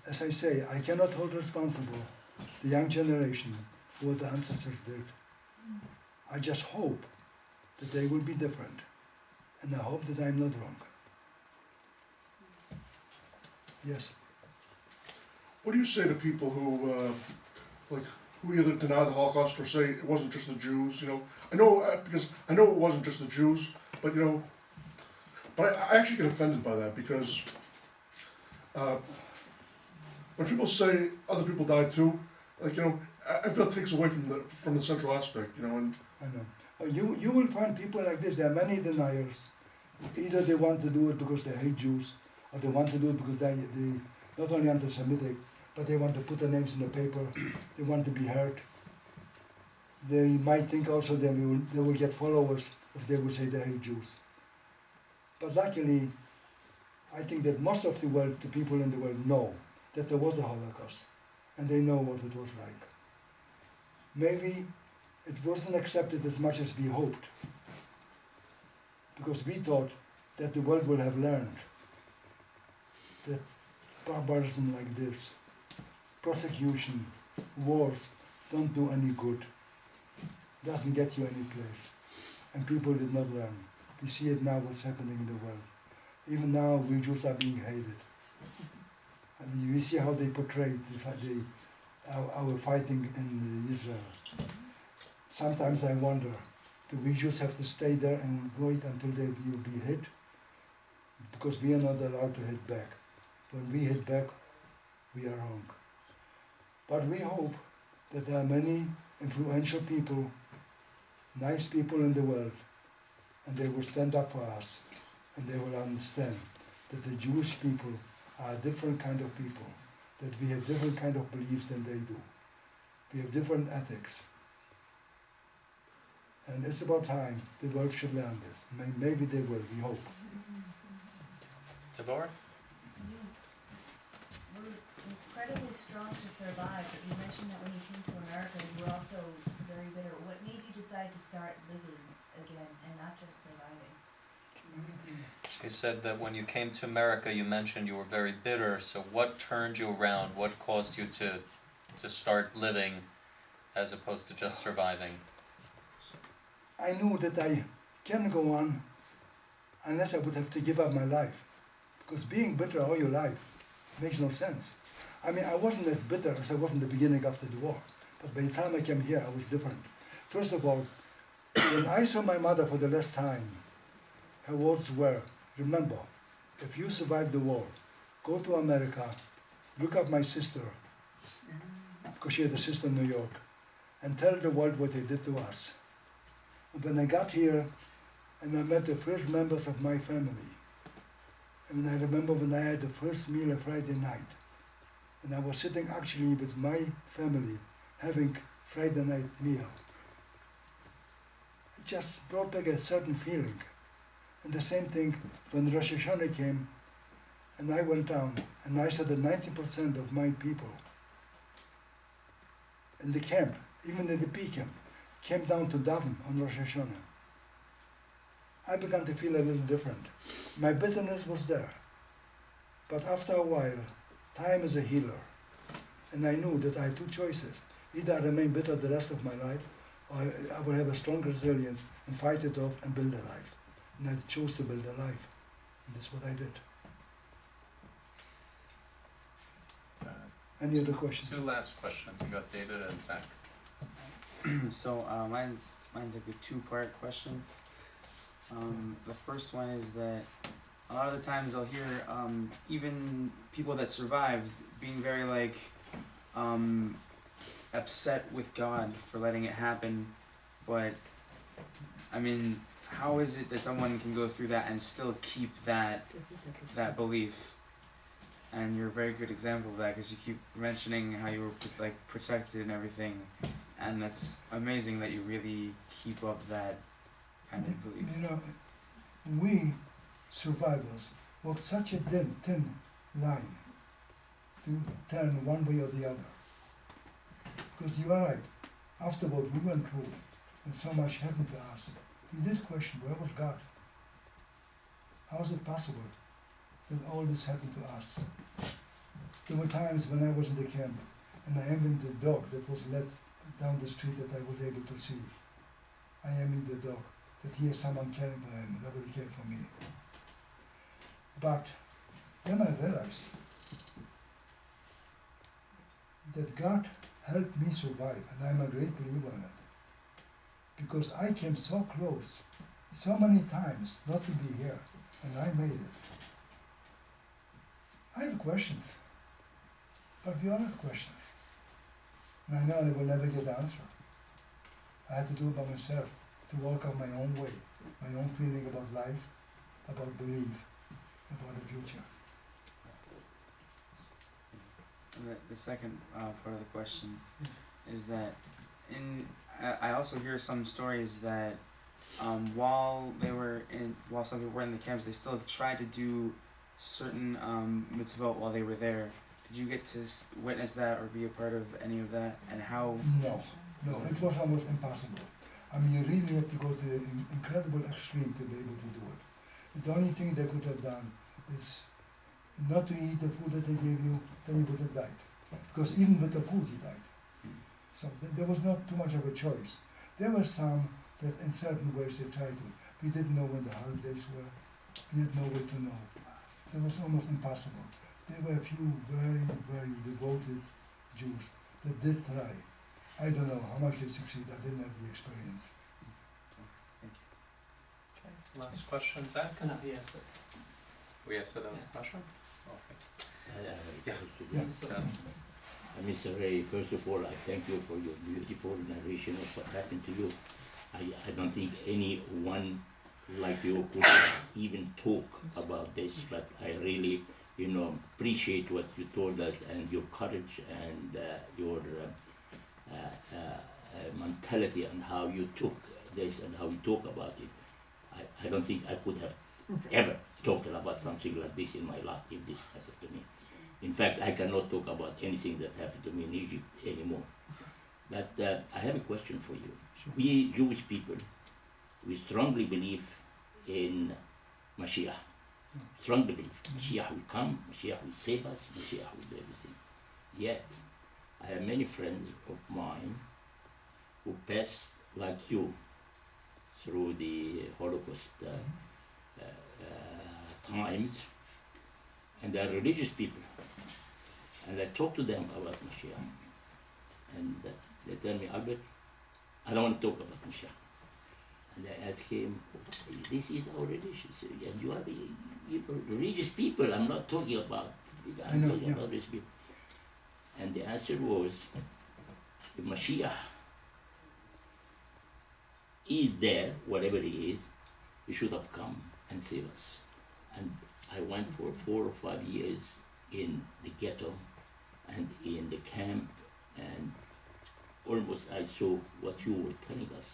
As I say, I cannot hold responsible the young generation for what the ancestors did. I just hope that they will be different, and I hope that I'm not wrong. Yes? What do you say to people who who either deny the Holocaust or say it wasn't just the Jews? I know because I know it wasn't just the Jews, but but I actually get offended by that because when people say other people died too, I feel it takes away from the central aspect, And I know. You will find people like this. There are many deniers. Either they want to do it because they hate Jews, or they want to do it because they not only anti-Semitic, but they want to put their names in the paper. They want to be heard. They might think also they will get followers if they would say they hate Jews. But luckily, I think that most of the people in the world know that there was a Holocaust, and they know what it was like. Maybe it wasn't accepted as much as we hoped, because we thought that the world would have learned that barbarism like this, persecution, wars, don't do any good, doesn't get you any place. And people did not learn. We see it now what's happening in the world. Even now we Jews are being hated. And we see how they portray our fighting in Israel. Sometimes I wonder, do we Jews have to stay there and wait until they will be hit? Because we are not allowed to hit back. When we hit back, we are wrong. But we hope that there are many influential people, nice people in the world, and they will stand up for us, and they will understand that the Jewish people are a different kind of people, that we have different kind of beliefs than they do. We have different ethics. And it's about time the world should learn this. Maybe they will, we hope. Deborah? You were incredibly strong to survive, but you mentioned that when you came to America, you were also very bitter. What made you decide to start living again and not just surviving? She said that when you came to America, you mentioned you were very bitter. So what turned you around? What caused you to start living as opposed to just surviving? I knew that I can't go on unless I would have to give up my life. Because being bitter all your life makes no sense. I mean, I wasn't as bitter as I was in the beginning after the war. But by the time I came here, I was different. First of all, when I saw my mother for the last time, her words were, remember, if you survive the war, go to America, look up my sister, because she had a sister in New York, and tell the world what they did to us. And when I got here, and I met the first members of my family, and I remember when I had the first meal on Friday night, and I was sitting actually with my family having Friday night meal. It just brought back a certain feeling. And the same thing when Rosh Hashanah came, and I went down, and I saw that 90% of my people in the camp, even in the P camp, came down to daven on Rosh Hashanah. I began to feel a little different. My bitterness was there. But after a while, time is a healer. And I knew that I had two choices. Either I remain bitter the rest of my life, or I will have a strong resilience and fight it off and build a life. And I chose to build a life. And that's what I did. Any other questions? Two last questions. We got David and Zach. So mine's like a two-part question. The first one is that a lot of the times I'll hear even people that survived being very like upset with God for letting it happen, but I mean, how is it that someone can go through that and still keep that belief? And you're a very good example of that because you keep mentioning how you were like protected and everything, and that's amazing that you really keep up that kind of belief. You know, we survivors walk such a thin line to turn one way or the other. Because you are right, afterward we went through and so much happened to us. We did question, where was God? How is it possible that all this happened to us? There were times when I was in the camp and I am in the dog that was led down the street that I was able to see. I am in the dog, that here's someone caring for him, nobody cared for me. But then I realized that God helped me survive, and I'm a great believer in it. Because I came so close, so many times, not to be here, and I made it. I have questions, but we all have questions. And I know I will never get the answer. I had to do it by myself, to walk out my own way, my own feeling about life, about belief, about the future. And the second part of the question is that I also hear some stories that while some people were in the camps, they still tried to do certain mitzvot while they were there. Did you get to witness that or be a part of any of that? And how? No, it was almost impossible. I mean, you really have to go to an incredible extreme to be able to do it. The only thing they could have done is not to eat the food that they gave you, then you would have died. Because even with the food, you died. So there was not too much of a choice. There were some that in certain ways they tried to. We didn't know when the holidays were. We didn't know where to know. It was almost impossible. There were a few very, very devoted Jews that did try. I don't know how much they succeeded. I didn't have the experience. Okay, last question, Zach? No, he asked it. We answered that question? Okay. Mr. Ray, first of all, I thank you for your beautiful narration of what happened to you. I don't think any one like you could even talk about this, but I really, appreciate what you told us and your courage and your mentality and how you took this and how you talk about it. I don't think I could have ever talked about something like this in my life if this happened to me. In fact, I cannot talk about anything that happened to me in Egypt anymore. But I have a question for you. We Jewish people, we strongly believe in Mashiach. Strongly believe Mashiach will come, Mashiach will save us, Mashiach will do everything. Yet, I have many friends of mine who passed like you through the Holocaust times, and they are religious people. And I talk to them about Mashiach, and they tell me, Albert, I don't want to talk about Mashiach. And I ask him, this is our religion, and you are the religious people. I'm not talking about, I'm talking about religious people. And the answer was, if Mashiach is there, whatever he is, he should have come and saved us. And I went for 4 or 5 years in the ghetto and in the camp, and almost I saw what you were telling us,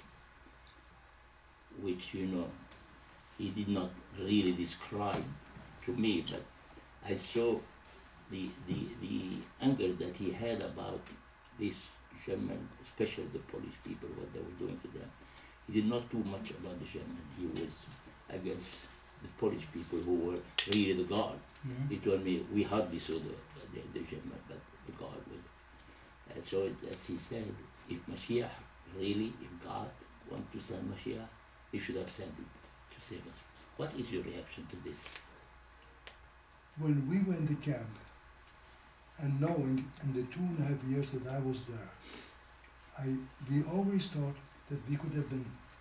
which, he did not really describe to me, but I saw the anger that he had about this German, especially the Polish people, what they were doing to them. He did not do much about the German. He was against the Polish people who were really the God. He told me, we hardly saw the German, but the God will. So as he said, if Mashiach really, if God wants to send Mashiach, he should have sent it to save us. What is your reaction to this? When we were in the camp, and knowing in the 2.5 years that I was there, we always thought that we could have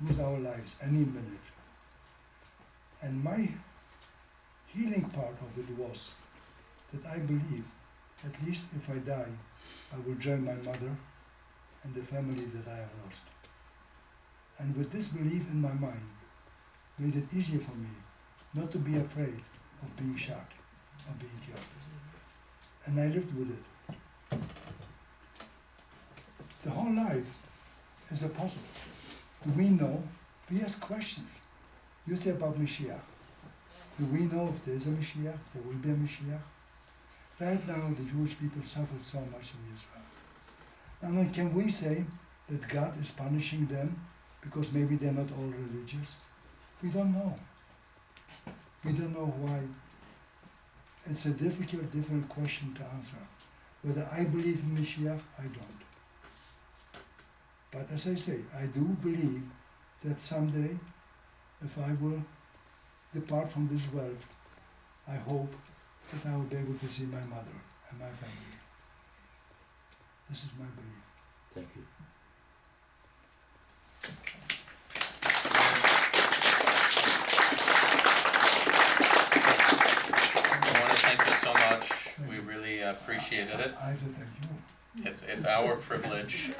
lose our lives any minute. And my healing part of it was that I believe, at least if I die, I will join my mother and the family that I have lost. And with this belief in my mind, made it easier for me not to be afraid of being shot or being killed. And I lived with it. The whole life is a puzzle. Do we know? We ask questions. You say about Mashiach. Do we know if there is a Mashiach? There will be a Mashiach? Right now, the Jewish people suffered so much in Israel. I mean, can we say that God is punishing them because maybe they're not all religious? We don't know. We don't know why. It's a different question to answer. Whether I believe in Mashiach, I don't. But as I say, I do believe that someday, if I will depart from this world, I hope that I will be able to see my mother and my family. This is my belief. Thank you. I want to thank you so much. We really appreciated it. I have to thank you. It's our privilege.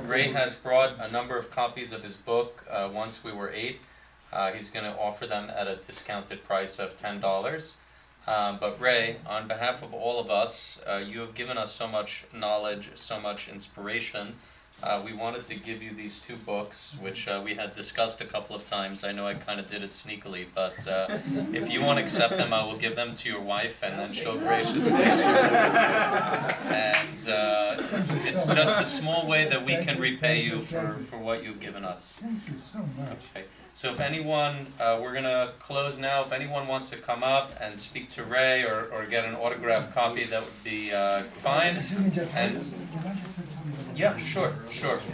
Ray has brought a number of copies of his book, Once We Were Eight. He's going to offer them at a discounted price of $10. But Ray, on behalf of all of us, you have given us so much knowledge, so much inspiration. We wanted to give you these 2 books, which we had discussed a couple of times. I know I kind of did it sneakily, but if you won't accept them, I will give them to your wife, and then she'll graciously. And it's just a small way that we can repay you for what you've given us. Thank you so much. Okay. So if anyone, we're going to close now. If anyone wants to come up and speak to Ray or get an autographed copy, that would be fine. And yeah, sure.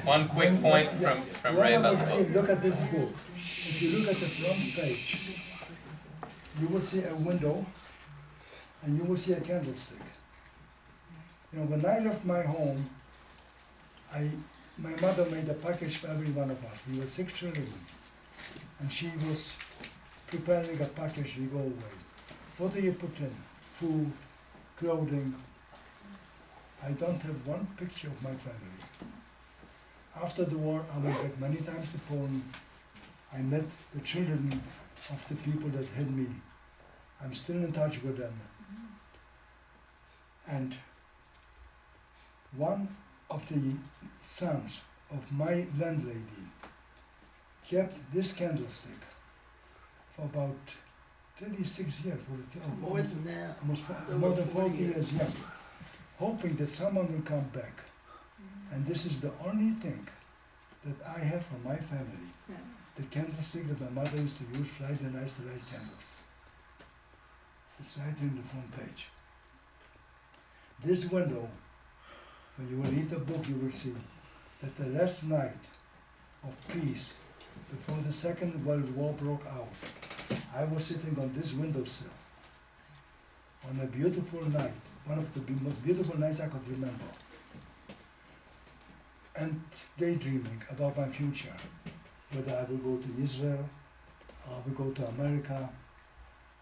One quick point from Ray about the book. Look at this book. If you look at the front page, you will see a window and you will see a candlestick. You know, when I left my home, my mother made a package for every one of us. We were 6 children. And she was preparing a package to go away. What do you put in? Food, clothing. I don't have one picture of my family. After the war, I went back many times to Poland, I met the children of the people that had me. I'm still in touch with them. And one of the sons of my landlady kept this candlestick for about 36 years. More than that. More than 40 years, yeah. Hoping that someone will come back. And this is the only thing that I have from my family. Yeah. The candlestick that my mother used to use Friday nights to light candles. It's right in the front page. This window, when you will read the book, you will see that the last night of peace, before the Second World War broke out, I was sitting on this windowsill on a beautiful night, one of the most beautiful nights I could remember, and daydreaming about my future, whether I will go to Israel, or I will go to America,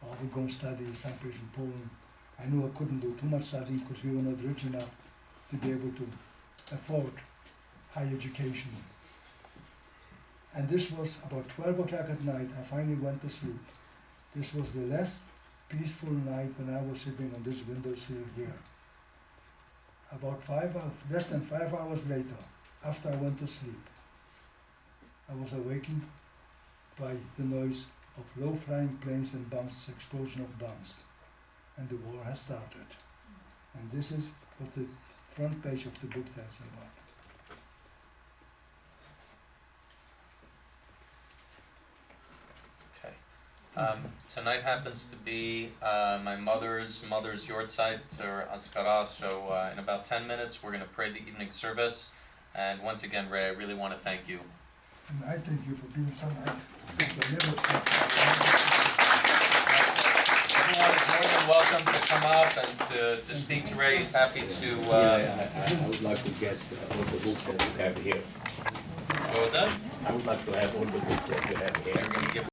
or I will go and study someplace in Poland. I knew I couldn't do too much studying because we were not rich enough to be able to afford higher education. And this was about 12 o'clock at night. I finally went to sleep. This was the last peaceful night when I was sitting on this windowsill here. About less than 5 hours later, after I went to sleep, I was awakened by the noise of low-flying planes and bombs, explosion of bombs. And the war has started. And this is what the front page of the book tells about. Okay. Tonight happens to be my mother's yahrzeit or Azkara, so in about 10 minutes we're going to pray the evening service. And once again, Ray, I really want to thank you. And I thank you for being so nice. Everyone is more than welcome to come up and to speak to Ray. He's happy to... I would like to get all the books that you have here. What was that? I would like to have all the books that you have here. You're going to give